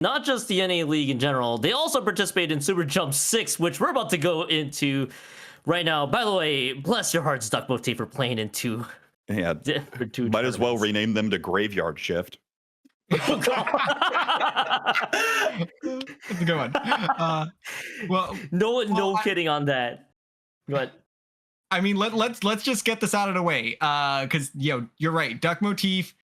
not just the NA League in general, they also participated in SuperJump 6, which we're about to go into right now. By the way, bless your hearts, Duck Motif, for playing in two. Yeah, might as well rename them to Graveyard Shift. That's a good one. Well, no kidding on that. But I mean, let's just get this out of the way, because you're right. Duck Motif,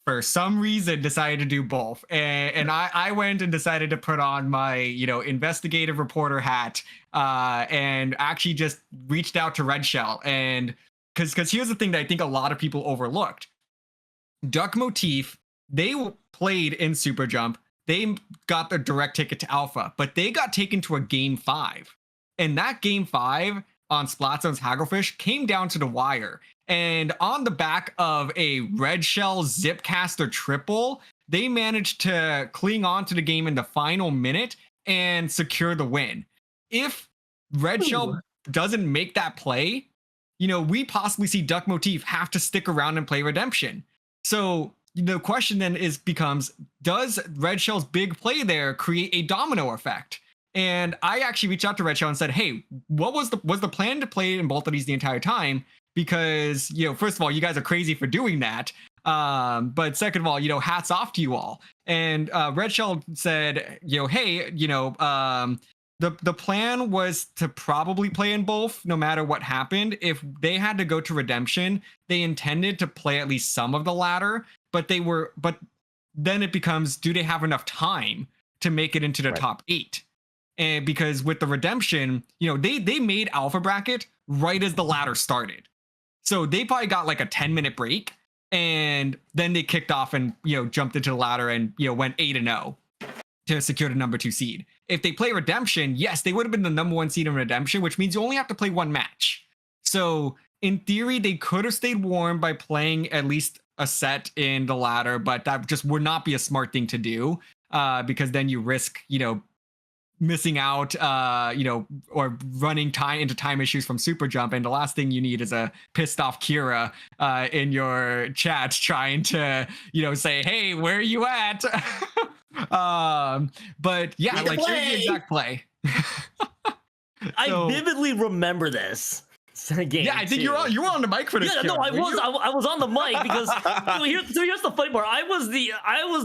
for some reason, decided to do both, and I went and decided to put on my investigative reporter hat, and actually just reached out to Red Shell, and because here's the thing that I think a lot of people overlooked. Duck Motif, they played in SuperJump. They got their direct ticket to Alpha, but they got taken to a Game 5. And that Game 5 on Splatzone's Hagglefish came down to the wire. And on the back of a Red Shell Zipcaster triple, they managed to cling on to the game in the final minute and secure the win. If Red Shell doesn't make that play, we possibly see Duck Motif have to stick around and play Redemption. So the question then becomes, does Red Shell's big play there create a domino effect? And I actually reached out to Red Shell and said, hey, what was the plan to play in both of these the entire time? Because, first of all, you guys are crazy for doing that. But second of all, hats off to you all. And Red Shell said, hey, the plan was to probably play in both no matter what happened. If they had to go to Redemption, they intended to play at least some of the latter, but then it becomes, do they have enough time to make it into the top 8? And because with the Redemption, they made Alpha Bracket right as the ladder started. So they probably got like a 10-minute break, and then they kicked off and, jumped into the ladder and, went 8-0 to secure the number 2 seed. If they play Redemption, yes, they would have been the number 1 seed in Redemption, which means you only have to play 1 match. So in theory, they could have stayed warm by playing at least a set in the ladder, but that just would not be a smart thing to do, because then you risk, missing out, or running into time issues from SuperJump. And the last thing you need is a pissed off Kira in your chat trying to, say, hey, where are you at? But yeah, like, here's the exact play. I vividly remember this. Game yeah, I think you were on the mic for this. Yeah, no, I was on the mic because here's the funny part. I was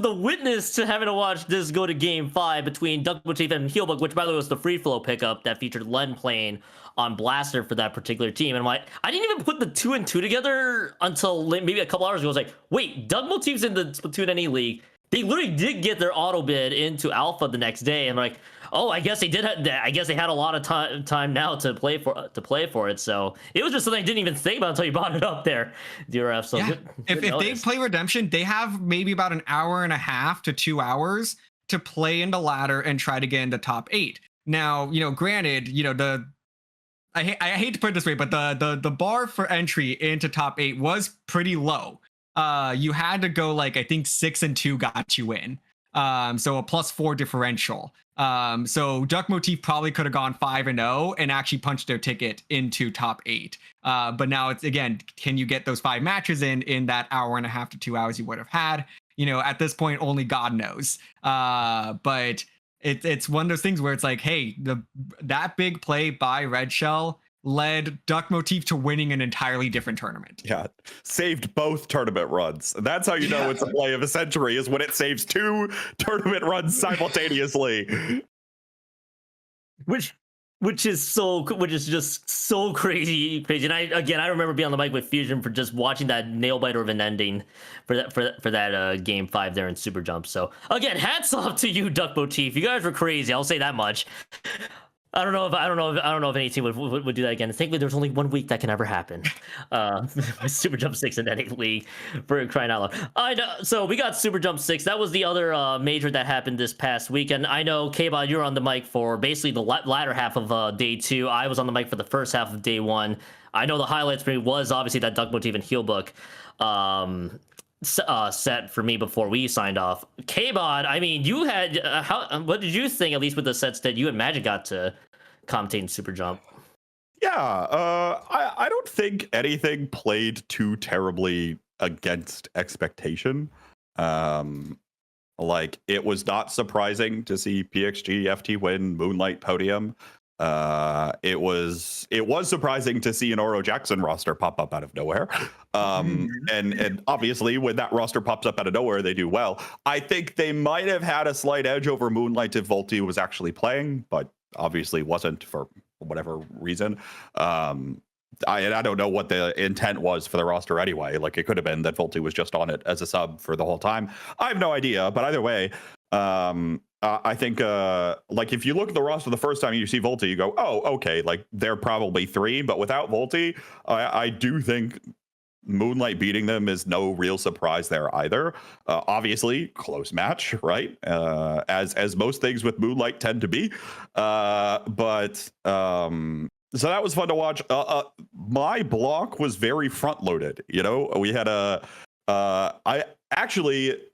the witness to having to watch this go to Game 5 between Duck Motif and Heelbug, which by the way was the free flow pickup that featured Len playing on Blaster for that particular team. And I didn't even put the 2 and 2 together until maybe a couple hours ago. I was like, wait, Duck Motif's in the Splatoon NA League. They literally did get their auto bid into Alpha the next day. And I'm like, oh, I guess they did. I guess they had a lot of time now to play for it. So it was just something I didn't even think about until you brought it up there, DRF. So yeah. If they play Redemption, they have maybe about an hour and a half to 2 hours to play in the ladder and try to get into top 8. Now, granted, I hate to put it this way, but the bar for entry into top 8 was pretty low. You had to go I think 6 and 2 got you in. So a +4 differential. So Duck Motif probably could have gone 5-0 and actually punched their ticket into top 8. But now it's, again, can you get those 5 matches in that hour and a half to 2 hours you would have had? At this point, only God knows. But it's one of those things where it's like, hey, that big play by Red Shell led Duck Motif to winning an entirely different tournament. Yeah, saved both tournament runs. That's how you know it's a play of a century, is when it saves 2 tournament runs simultaneously. Which is just so crazy. And I remember being on the mic with Fusion for just watching that nail biter of an ending for that Game 5 there in SuperJump. So again, hats off to you, Duck Motif. You guys were crazy. I'll say that much. I don't know if any team would do that again. Thankfully, there's only 1 week that can ever happen. SuperJump 6 in NA League, for crying out loud. I know. So we got SuperJump 6. That was the other major that happened this past weekend. I know, Kbot, you were on the mic for basically the latter half of day 2. I was on the mic for the first half of day 1. I know the highlights for me was obviously that Duck Motif and Heelbook set for me before we signed off. Kbot, I mean, you had what did you think, at least with the sets that you and Magic got to commentate in SuperJump? Yeah, I don't think anything played too terribly against expectation. Like, it was not surprising to see PXG, FT win, Moonlight podium. It was surprising to see an Oro Jackson roster pop up out of nowhere. And obviously when that roster pops up out of nowhere, they do well. I think they might have had a slight edge over Moonlight if Volti was actually playing, but obviously wasn't for whatever reason. I don't know what the intent was for the roster anyway. Like, it could have been that Volti was just on it as a sub for the whole time. I have no idea, but either way, I think like, if you look at the roster the first time you see Volti, you go, oh, okay, like, they're probably 3, but without Volti, I do think Moonlight beating them is no real surprise there either. Obviously, close match, right? As most things with Moonlight tend to be. So that was fun to watch. My block was very front loaded. You know, we had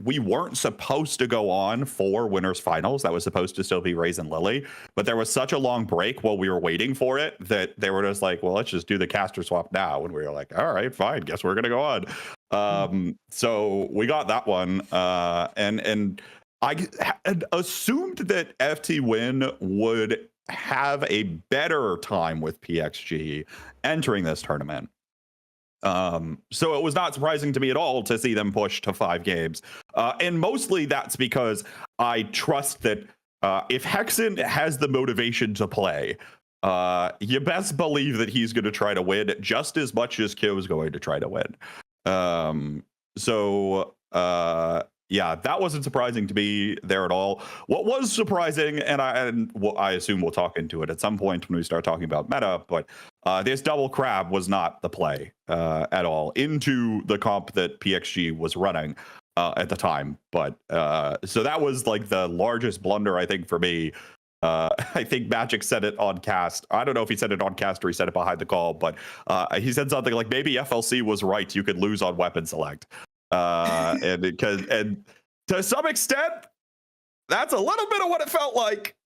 we weren't supposed to go on for winners finals. That was supposed to still be Raze and Lily, but there was such a long break while we were waiting for it that they were just like, well, let's just do the caster swap now. And we were like, all right, fine, guess we're gonna go on. So we got that one, and I had assumed that FT Win would have a better time with PXG entering this tournament. So it was not surprising to me at all to see them push to 5 games. And mostly that's because I trust that if Hexen has the motivation to play, you best believe that he's going to try to win just as much as Kyo is going to try to win. Yeah, that wasn't surprising to me there at all. What was surprising, and I assume we'll talk into it at some point when we start talking about meta, but this double crab was not the play at all into the comp that PXG was running at the time. But so that was like the largest blunder, I think, for me. I think Magic said it on cast. I don't know if he said it on cast or he said it behind the call, but he said something like, maybe FLC was right. You could lose on weapon select. And to some extent, that's a little bit of what it felt like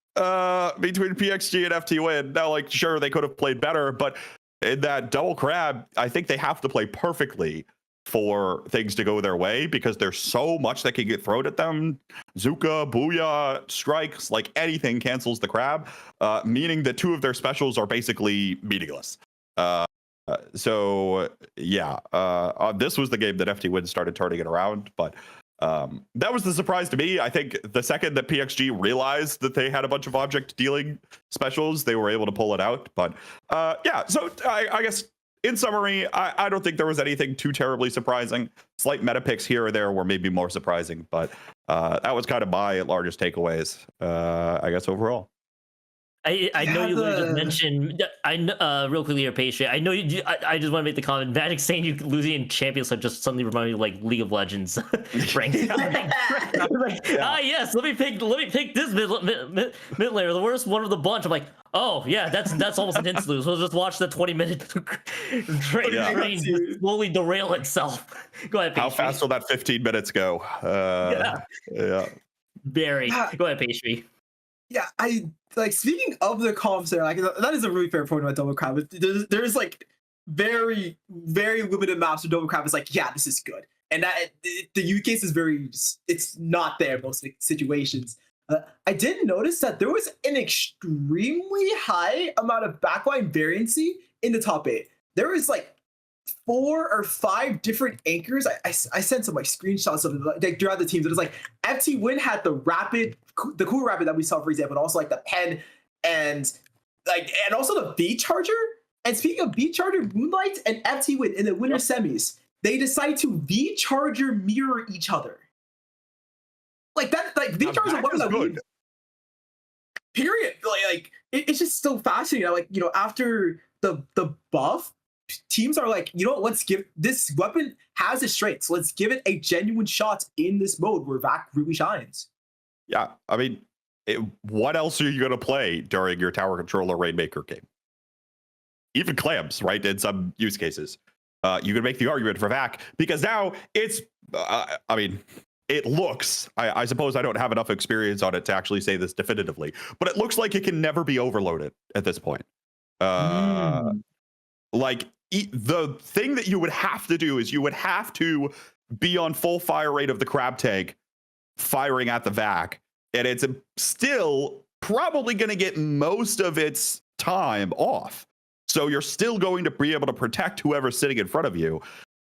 between PXG and FT Win. Now, like, sure, they could have played better, but in that double crab, I think they have to play perfectly for things to go their way because there's so much that can get thrown at them. Zuka, Booyah, strikes, like anything cancels the crab, meaning that 2 of their specials are basically meaningless. So yeah, this was the game that FT Win started turning it around, but that was the surprise to me. I think the second that PXG realized that they had a bunch of object dealing specials, they were able to pull it out. But yeah, so I guess in summary, I don't think there was anything too terribly surprising. Slight meta picks here or there were maybe more surprising, but that was kind of my largest takeaways, I guess, overall. I know you just mentioned. I know real quickly here, Pastry. I know you. I just want to make the comment. Magic saying you losing in champions like just suddenly reminded me of like League of Legends ranked. Yes, let me pick this mid laner, the worst one of the bunch. I'm like, oh yeah, that's almost an instant lose. We'll just watch the 20-minute train slowly derail itself. Go ahead, Pastry. How fast will that 15 minutes go? Yeah. Barry, go ahead, Pastry. Yeah, I like speaking of the comps there, like that is a really fair point about double crab. There's like very, very limited maps of double crab. It's like, yeah, this is good. And that the use case is very, it's not there in most situations. I did notice that there was an extremely high amount of backline variancy in the top 8. There was like 4 or 5 different anchors. I sent some like screenshots of it like throughout the teams. It was like FT Win had the cool rapid that we saw, for example, and also like the pen and also the V Charger. And speaking of V Charger, Moonlight and FT Win in the winter semis, they decide to V Charger mirror each other. Like that, like V Charger is good. Period. Like it's just so fascinating. Like, you know, after the buff, teams are like, you know what, let's give this weapon has its strengths. Let's give it a genuine shot in this mode where VAC really shines. Yeah, I mean, what else are you going to play during your tower controller Rainmaker game? Even clams, right? In some use cases, you can make the argument for VAC because now it's, I mean, it looks, I suppose I don't have enough experience on it to actually say this definitively, but it looks like it can never be overloaded at this point. Like, the thing that you would have to do is you would have to be on full fire rate of the crab tank firing at the vac, and it's still probably going to get most of its time off. So you're still going to be able to protect whoever's sitting in front of you.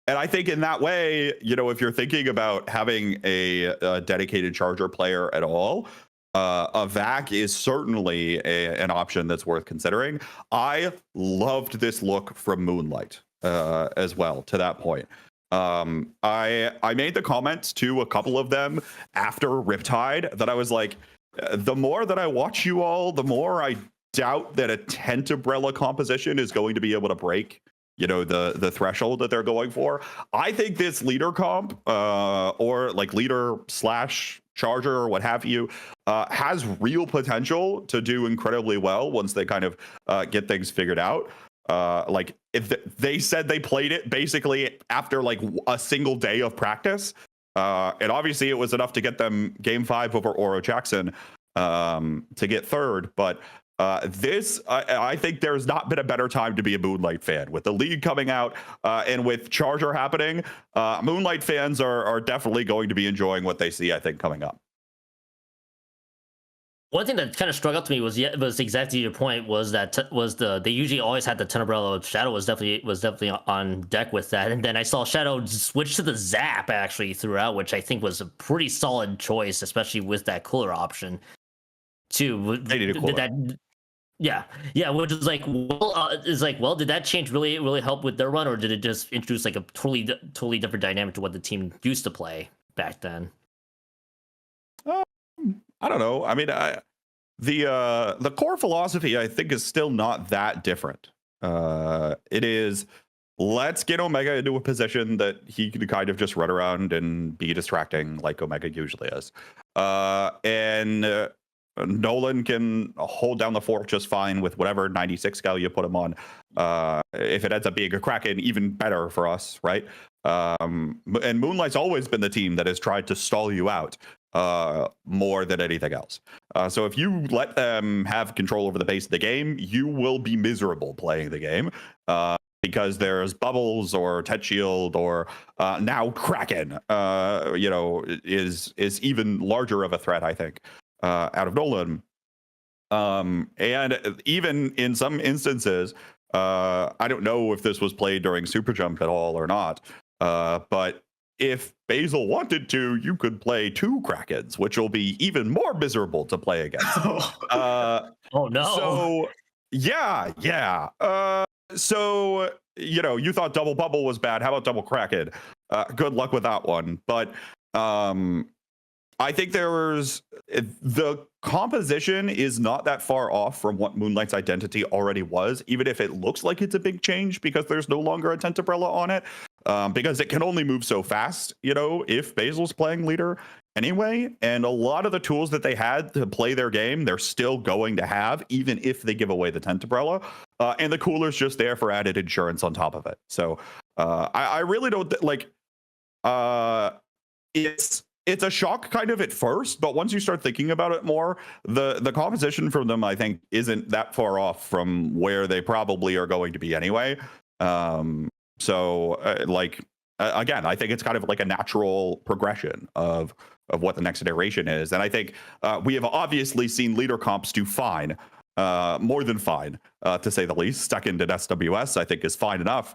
And I think in that way, you know, if you're thinking about having a dedicated charger player at all, a vac is certainly an option that's worth considering. I loved this look from Moonlight as well, to that point. I made the comments to a couple of them after Riptide that I was like, the more that I watch you all, the more I doubt that a tent umbrella composition is going to be able to break, you know, the threshold that they're going for. I think this leader comp or like leader slash charger or what have you has real potential to do incredibly well once they kind of get things figured out. Like if they said they played it basically after like a single day of practice, and obviously it was enough to get them game 5 over Oro Jackson to get third, but this, I think there's not been a better time to be a Moonlight fan. With the league coming out and with Charger happening, Moonlight fans are definitely going to be enjoying what they see, I think, coming up. One thing that kind of struck out to me was exactly your point, was that they usually always had the Tenebrello. Shadow was definitely on deck with that, and then I saw Shadow switch to the Zap actually throughout, which I think was a pretty solid choice, especially with that cooler option too. They did a cooler. Yeah, which is like, well, did that change really help with their run, or did it just introduce like a totally different dynamic to what the team used to play back then? I don't know. I mean, the core philosophy, I think, is still not that different. It is, let's get Omega into a position that he can kind of just run around and be distracting like Omega usually is. And Nolan can hold down the fort just fine with whatever 96 scale you put him on. If it ends up being a Kraken, even better for us, right? And Moonlight's always been the team that has tried to stall you out more than anything else. So if you let them have control over the pace of the game, you will be miserable playing the game because there's bubbles or Tet Shield or now Kraken, you know, is even larger of a threat, I think, out of Nolan. And even in some instances, I don't know if this was played during SuperJump at all or not, but if Basil wanted to, you could play 2 Krakens, which will be even more miserable to play against. Oh no. So yeah. So, you know, you thought double bubble was bad. How about double Kraken? Good luck with that one. But I think the composition is not that far off from what Moonlight's identity already was, even if it looks like it's a big change because there's no longer a tent umbrella on it, because it can only move so fast, you know, if Basil's playing leader anyway. And a lot of the tools that they had to play their game, they're still going to have, even if they give away the tent umbrella. And the cooler's just there for added insurance on top of it. So I really don't like it's a shock kind of at first, but once you start thinking about it more, the composition from them, I think, isn't that far off from where they probably are going to be anyway. Like, again, I think it's kind of like a natural progression of what the next iteration is. And I think we have obviously seen leader comps do fine, more than fine, to say the least. Second in SWS, I think, is fine enough.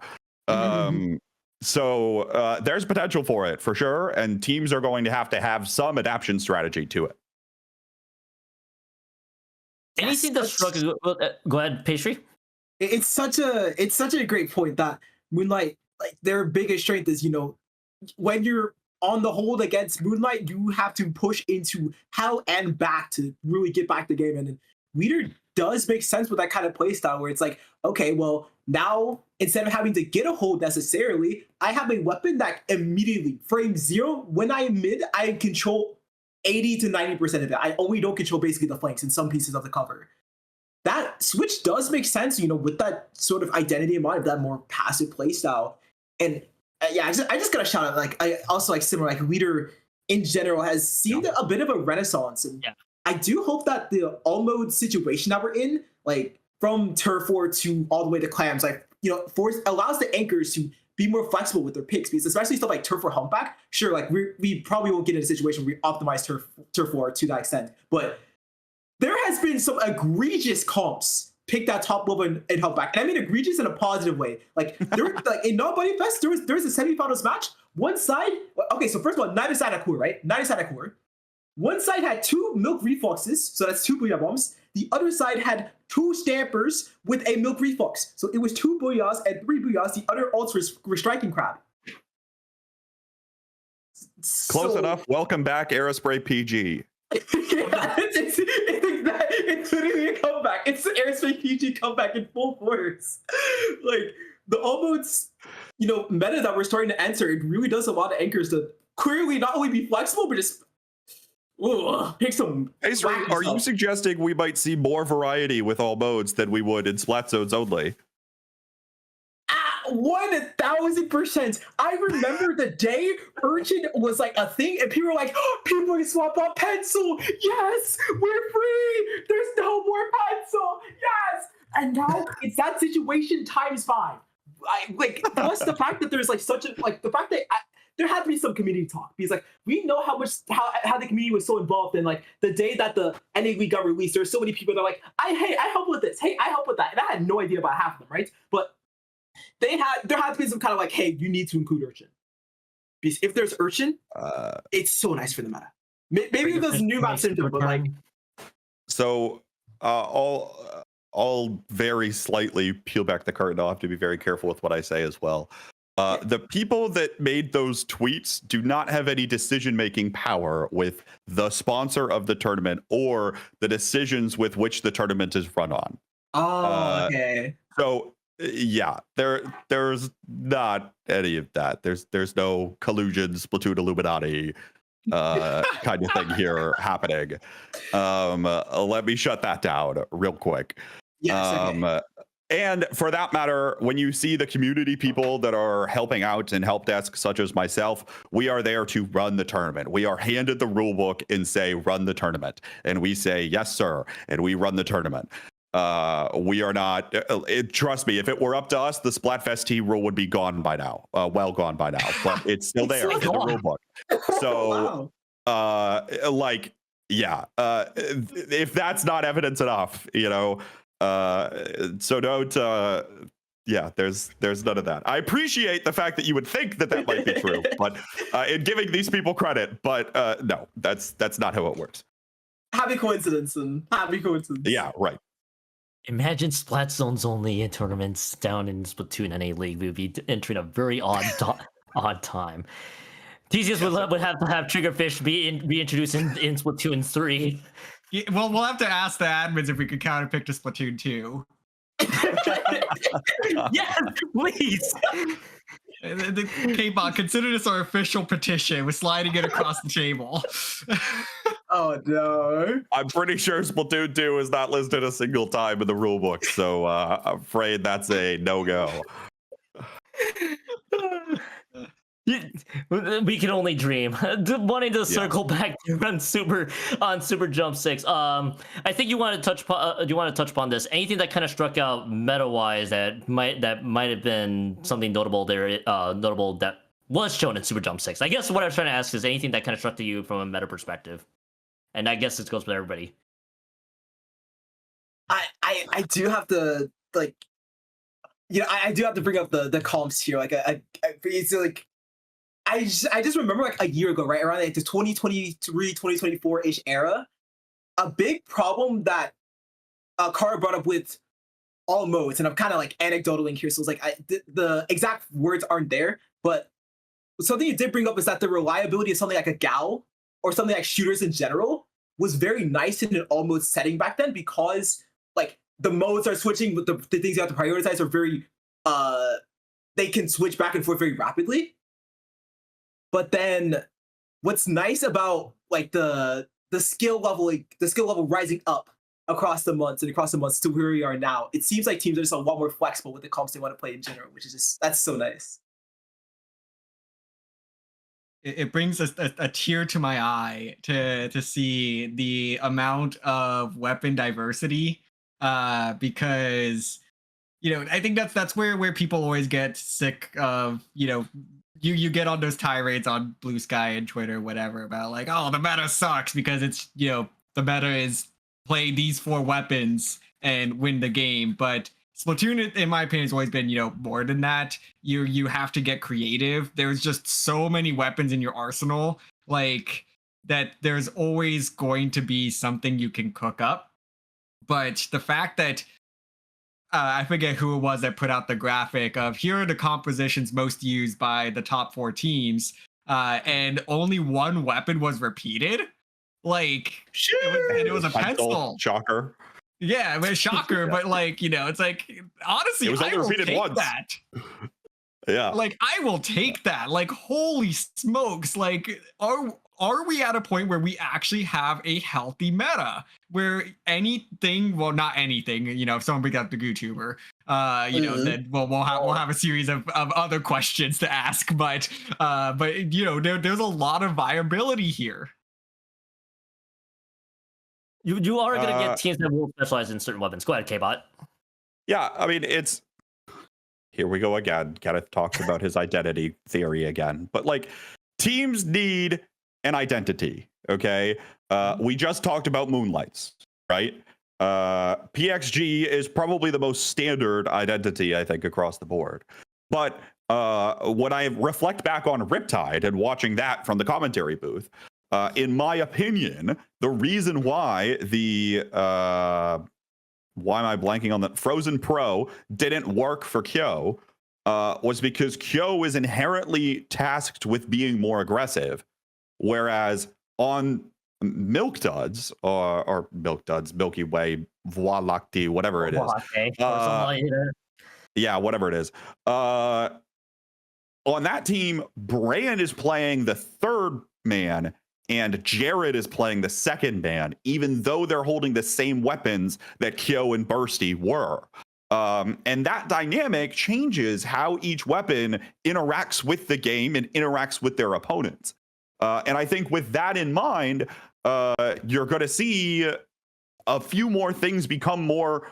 So there's potential for it, for sure, and teams are going to have some adaptation strategy to it. Anything that struck? Go ahead, Pastry. It's such a great point that Moonlight, like, their biggest strength is, you know, when you're on the hold against Moonlight, you have to push into hell and back to really get back the game. And Leader does make sense with that kind of playstyle where it's like, okay, well, now instead of having to get a hold necessarily, I have a weapon that immediately, frame 0, when I am mid, I control 80 to 90% of it. I only don't control basically the flanks and some pieces of the cover. That switch does make sense, you know, with that sort of identity in mind of that more passive playstyle. And yeah, I just gotta shout out, like, I also like similar, like, Leader in general has seen a bit of a renaissance. And I do hope that the all-mode situation that we're in, like, from Turf War to all the way to Clams, like, you know, allows the anchors to be more flexible with their picks, because especially stuff like turf or humpback. Sure, like we probably won't get in a situation where we optimize turf war to that extent, but there has been some egregious comps pick that top level in humpback, and I mean egregious in a positive way. Like there, like in non-Buddy Fest, there was a semifinals match. One side, okay, so first of all, neither side had core, right? Neither side had core. One side had 2 milk refluxes, so that's 2 booyah bombs. The other side had 2 stampers with a milk reflux. So it was 2 booyahs and 3 booyahs. The other ults were striking crab. Close enough. Welcome back, Aerospray PG. It's literally a comeback. It's the Aerospray PG comeback in full force. Like the almost, meta that we're starting to enter, it really does a lot of anchors to clearly not only be flexible, but just pick some. Pastry, are you suggesting we might see more variety with all modes than we would in Splat zones only? 1000%. I remember the day Urchin was like a thing, and people were like, oh, people can swap out pencil. Yes, we're free. There's no more pencil. Yes. And now it's that situation times 5. Plus the fact that there's like such a the fact that there had to be some community talk, because like we know how the community was so involved in like the day that the NA League got released. There's so many people that are like, I help with this. Hey, I help with that. And I had no idea about half of them, right? But there had to be some kind of like, hey, you need to include Urchin. Because if there's Urchin, it's so nice for the meta. Maybe there's new map symptom, but like. So I'll very slightly peel back the curtain. I'll have to be very careful with what I say as well. The people that made those tweets do not have any decision-making power with the sponsor of the tournament or the decisions with which the tournament is run on. Oh, okay. So yeah, there's not any of that. There's no collusion, Splatoon Illuminati kind of thing here happening. Let me shut that down real quick. Yes, okay. And for that matter, when you see the community people that are helping out in help desks such as myself, we are there to run the tournament. We are handed the rule book and say, run the tournament. And we say, yes, sir. And we run the tournament. We are not, trust me, if it were up to us, the Splatfest T rule would be gone by now. Well gone by now, but it's still there in the rule book. So, if that's not evidence enough, so don't, there's none of that. I appreciate the fact that you would think that might be true, but in giving these people credit, but no, that's not how it works. Happy coincidence. Yeah, right. Imagine Splat Zones only in tournaments down in Splatoon NA League. We would be entering a very odd time. TCS would have to have Triggerfish be introduced in Splatoon 3. Yeah, well, we'll have to ask the admins if we could counterpick to Splatoon 2. Yes, please. The Kbot, consider this our official petition. We're sliding it across the table. Oh no! I'm pretty sure Splatoon 2 is not listed a single time in the rulebook, so I'm afraid that's a no-go. We can only dream. Wanting to circle back on SuperJump 6. I think you want to touch upon this. Anything that kind of struck out meta-wise that might have been something notable there, notable that was shown in SuperJump 6. I guess what I was trying to ask is anything that kind of struck to you from a meta perspective. And I guess this goes with everybody. I do have to I do have to bring up the comps here. It's like I just remember like a year ago, right around like the 2023, 2024-ish era, a big problem that Kara brought up with all modes, and I'm kind of like anecdotaling here, so it's like the exact words aren't there, but something you did bring up is that the reliability of something like a Gal or something like shooters in general was very nice in an all mode setting back then, because like the modes are switching, but the things you have to prioritize are very they can switch back and forth very rapidly. But then what's nice about like the skill level rising up across the months to where we are now, it seems like teams are just a lot more flexible with the comps they want to play in general, which is just, that's so nice. It brings a tear to my eye to see the amount of weapon diversity, because I think that's where people always get sick of, you get on those tirades on Blue Sky and Twitter, whatever, about like, oh, the meta sucks because it's, the meta is play these 4 weapons and win the game. But Splatoon, in my opinion, has always been, more than that. You have to get creative. There's just so many weapons in your arsenal, like that there's always going to be something you can cook up. But the fact that I forget who it was that put out the graphic of here are the compositions most used by the top 4 teams, and only 1 weapon was repeated. Like, it was a pencil. Shocker. Yeah, it was a shocker, but like, it's like, honestly, It was only I will repeated take once. that. Yeah. Like, I will take that. Like, holy smokes. Like, are we at a point where we actually have a healthy meta where anything, well, not anything, if someone brings up the YouTuber, then we'll have a series of other questions to ask, but there's a lot of viability here. You are going to get teams that will specialize in certain weapons. Go ahead, Kbot. Yeah, I mean, it's here we go again. Kenneth talks about his identity theory again, but like teams need an identity. Okay, we just talked about Moonlights, right? PXG is probably the most standard identity, I think, across the board. But when I reflect back on Riptide and watching that from the commentary booth, in my opinion, the reason why why am I blanking on that? Frozen Pro didn't work for Kyo was because Kyo is inherently tasked with being more aggressive, whereas on Milk Duds or Milk Duds, Milky Way, Voie Lactée, whatever it is. Yeah, whatever it is. On that team, Brand is playing the 3rd man and Jared is playing the 2nd man, even though they're holding the same weapons that Kyo and Bursty were. And that dynamic changes how each weapon interacts with the game and interacts with their opponents. And I think with that in mind, you're going to see a few more things become more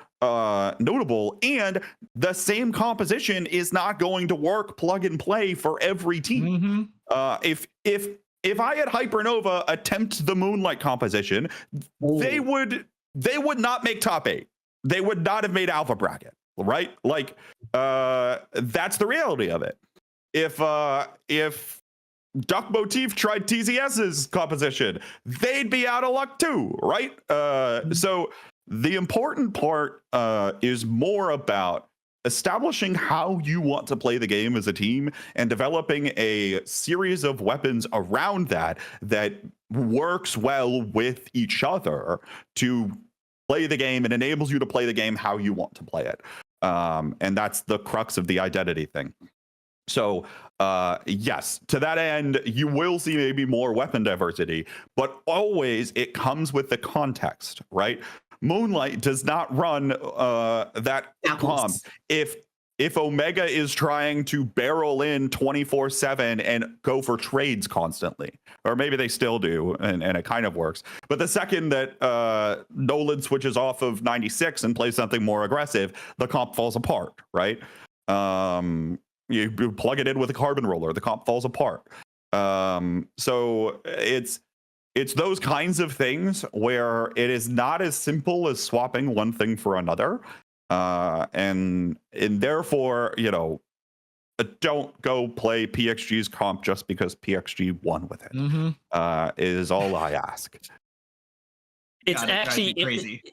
notable, and the same composition is not going to work plug and play for every team. If I had Hypernova attempt the Moonlight composition, they would not make top 8. They would not have made alpha bracket, right? Like that's the reality of it. If Duck Motif tried TZS's composition, they'd be out of luck too, right? So the important part is more about establishing how you want to play the game as a team and developing a series of weapons around that works well with each other to play the game and enables you to play the game how you want to play it. And that's the crux of the identity thing. So yes, to that end, you will see maybe more weapon diversity, but always it comes with the context, right? Moonlight does not run that comp. If Omega is trying to barrel in 24/7 and go for trades constantly, or maybe they still do, and it kind of works. But the second that Nolan switches off of 96 and plays something more aggressive, the comp falls apart, right? You plug it in with a carbon roller, the comp falls apart. So it's those kinds of things where it is not as simple as swapping one thing for another. And therefore, don't go play PXG's comp just because PXG won with it. Is all I ask. It's actually crazy.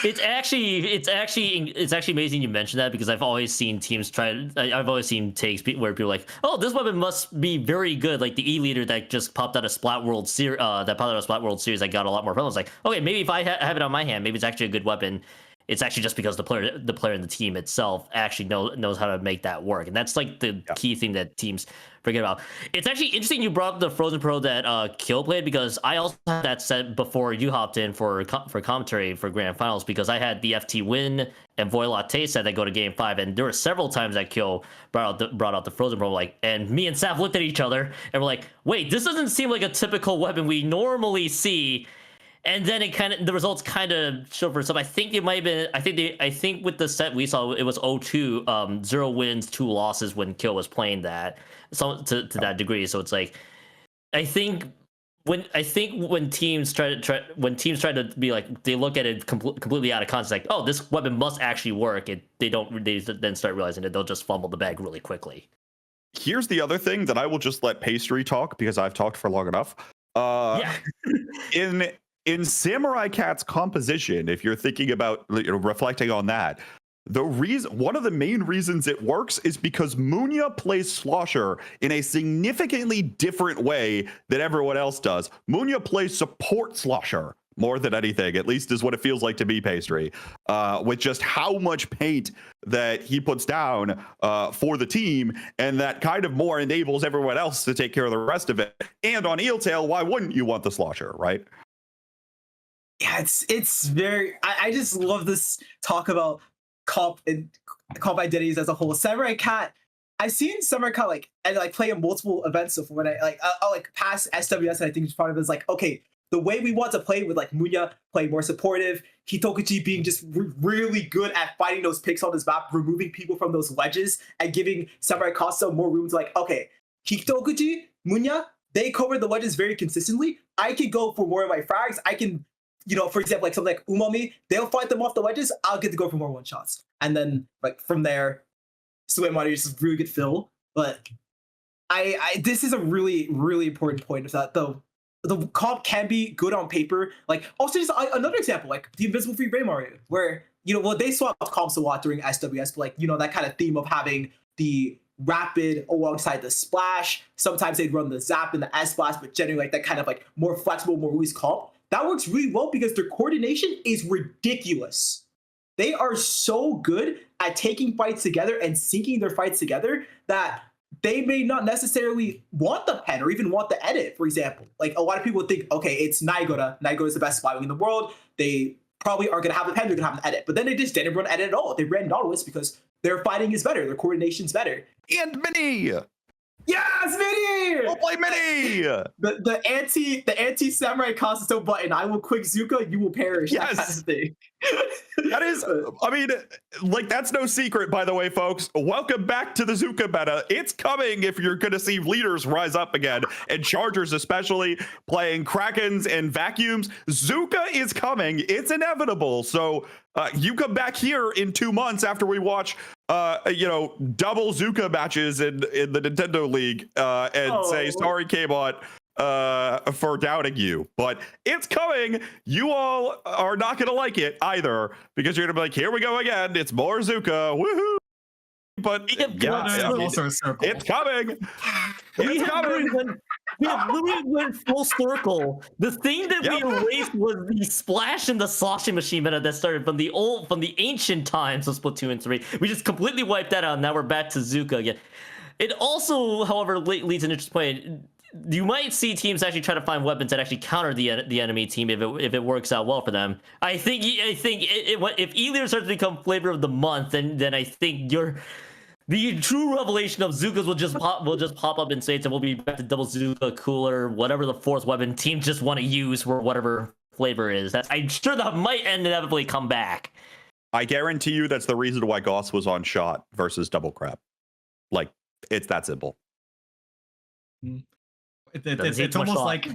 It's actually amazing you mentioned that, because I've always seen teams I've always seen takes where people are like, oh, this weapon must be very good, like the E leader that just popped out of Splat World Series that got a lot more fun. I was like, okay, maybe if I have it on my hand, maybe it's actually a good weapon. It's actually just because the player in the team itself actually knows how to make that work, and that's like the key thing that teams forget about. It's actually interesting you brought up the Frozen Pro that Kill played, because I also had that set before you hopped in for commentary for Grand Finals, because I had the FT Win and Voy Latte set that go to Game 5, and there were several times that Kill brought out the Frozen Pro, and me and Saf looked at each other and we're like, wait, this doesn't seem like a typical weapon we normally see. and then the results kind of showed for itself. I think it might have been. I think with the set we saw, it was 0-2, 0 wins, 2 losses when Kill was playing that. So to that degree, so it's like, I think when teams try to be like, they look at it completely out of context, like, oh, this weapon must actually work. They then start realizing that they'll just fumble the bag really quickly. Here's the other thing that I will just let Pastry talk because I've talked for long enough. Yeah. in Samurai Cat's composition, if you're thinking about reflecting on that, one of the main reasons it works is because Munya plays Slosher in a significantly different way than everyone else does. Munya plays support Slosher more than anything, at least is what it feels like to me, Pastry, with just how much paint that he puts down for the team, and that kind of more enables everyone else to take care of the rest of it. And on Eeltail, why wouldn't you want the Slosher, right? Yeah, it's very. I just love this talk about comp identities as a whole. Samurai Cat, I've seen Samurai Cat like play in multiple events. So when I past SWS, and I think part of it is like, okay, the way we want to play with like Munya playing more supportive, Hitokuchi being just really good at fighting those picks on this map, removing people from those ledges, and giving Samurai Costa more room to like, okay, Hitokuchi, Munya, they cover the wedges very consistently. I can go for more of my frags. I can, for example, like something like Umami, they'll fight them off the wedges. I'll get to go for more one shots. And then like from there, Swim Money is just really good fill. But this is a really, really important point of that though. The comp can be good on paper. Like also just another example, like the Invisible Free Ray Mario, where they swapped comps a lot during SWS, but like that kind of theme of having the rapid alongside the splash. Sometimes they'd run the zap and the S blast, but generally like that kind of like more flexible, more loose comp. That works really well because their coordination is ridiculous. They are so good at taking fights together and syncing their fights together that they may not necessarily want the pen or even want the edit, for example. Like a lot of people think, okay, it's Naigota. Naigota is the best spy wing in the world. They probably are going to have the pen, they're going to have an edit. But then they just didn't run edit at all. They ran Nautilus because their fighting is better, their coordination's better. And Mini! Yes, Mini! We'll play Mini! The anti Samurai Kazuto button. I will quick Zuka, you will perish. Yes. That kind of thing. That is, I mean, like, that's no secret, by the way, folks. Welcome back to the Zuka meta. It's coming if you're going to see leaders rise up again, and chargers especially, playing Krakens and Vacuums. Zuka is coming. It's inevitable. So you come back here in 2 months after we watch, double Zuka matches in the Nintendo League and say, sorry, Kbot, for doubting you, but it's coming. You all are not going to like it either because you're going to be like, here we go again. It's more Zuka. Woohoo. But it's coming. We literally went full circle. The thing that we erased was the splash and the sloshing machine meta that started from the ancient times of Splatoon 3. We just completely wiped that out. And now we're back to Zuka again. It also, however, leads to an interesting point. You might see teams actually try to find weapons that actually counter the enemy team if it works out well for them. I think if E-Leader starts to become flavor of the month, then I think the true revelation of Zukas will just pop up in states, and we'll be back to double Zuka, cooler, whatever the fourth weapon teams just want to use for whatever flavor is. I'm sure that might inevitably come back. I guarantee you that's the reason why Goss was on shot versus double crab. Like, it's that simple. It's almost like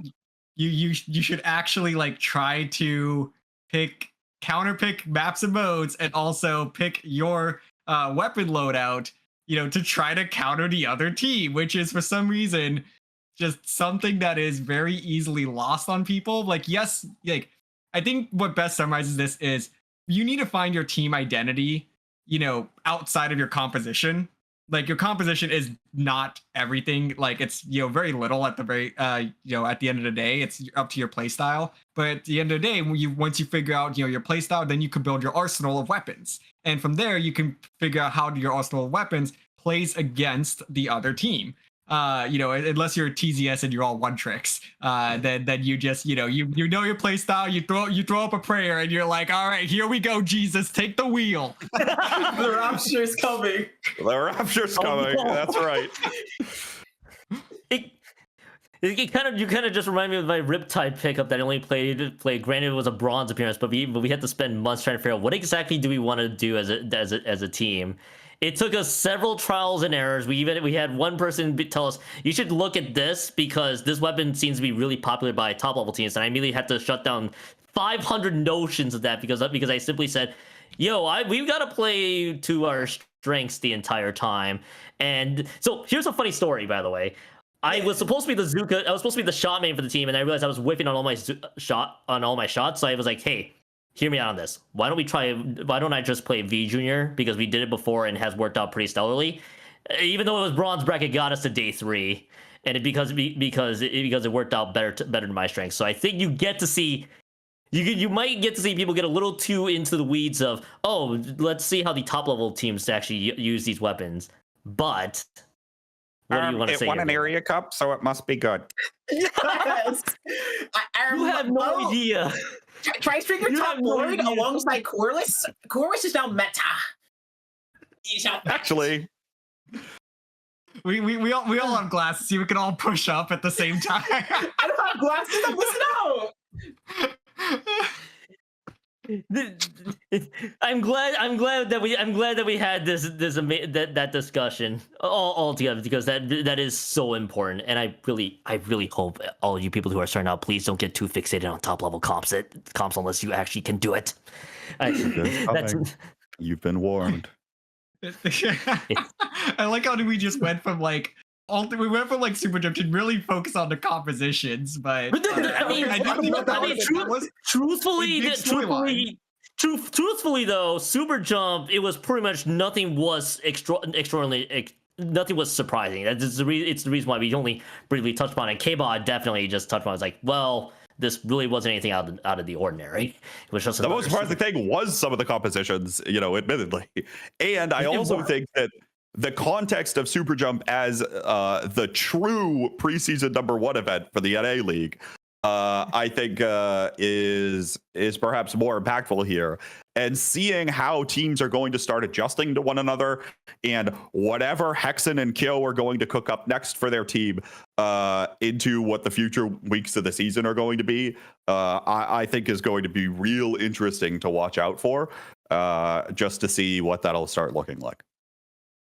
you should actually like try to counterpick maps and modes and also pick your weapon loadout, to try to counter the other team, which is for some reason just something that is very easily lost on people. Like, yes, like I think what best summarizes this is you need to find your team identity, outside of your composition. Like, your composition is not everything. Like, it's, very little at the very, at the end of the day. It's up to your playstyle. But at the end of the day, once you figure out, your playstyle, then you can build your arsenal of weapons. And from there, you can figure out how your arsenal of weapons plays against the other team. Unless you're TZS and you're all one tricks, then you just, you know your play style. You throw up a prayer and you're like, all right, here we go, Jesus, take the wheel. The rapture's coming. The rapture's coming. No. That's right. You kind of just remind me of my Riptide pickup that I only played. Granted, it was a bronze appearance, but we had to spend months trying to figure out what exactly do we want to do as a team. It took us several trials and errors. We had one person tell us you should look at this because this weapon seems to be really popular by top level teams, and I immediately had to shut down 500 notions of that because I simply said, "Yo, we've got to play to our strengths the entire time." And so here's a funny story, by the way. I was supposed to be the Zuka. I was supposed to be the shot main for the team, and I realized I was whiffing on all my shots. So I was like, "Hey, hear me out on this. Why don't I just play V Junior because we did it before and has worked out pretty stellarly, even though it was bronze bracket got us to day 3, and because it worked out better than my strengths. So I think you get to see." You might get to see people get a little too into the weeds of, oh, let's see how the top level teams actually use these weapons. But what do you want to say? It won an area cup, so it must be good. Yes. You have no idea. Try stringer You top have no board idea. alongside Corliss. Corliss is now meta. Actually, We all have glasses. So we can all push up at the same time. I don't have glasses. I'm missing out. I'm glad that we had that discussion all together because that is so important, and I really hope all you people who are starting out, please don't get too fixated on top level comps unless you actually can do it. You've been warned. I like how we just went from like SuperJump to really focus on the compositions, but truthfully though, SuperJump, it was pretty much nothing was extraordinary. Nothing was surprising. It's the reason why we only briefly touched upon it. Kbot definitely just touched upon it. It's like, well, this really wasn't anything out of the ordinary. It was just The most surprising thing was some of the compositions, admittedly. And I also think that the context of SuperJump as the true preseason #1 event for the NA League, I think is perhaps more impactful here. And seeing how teams are going to start adjusting to one another and whatever Hexen and Kyo are going to cook up next for their team into what the future weeks of the season are going to be, I think is going to be real interesting to watch out for, just to see what that'll start looking like.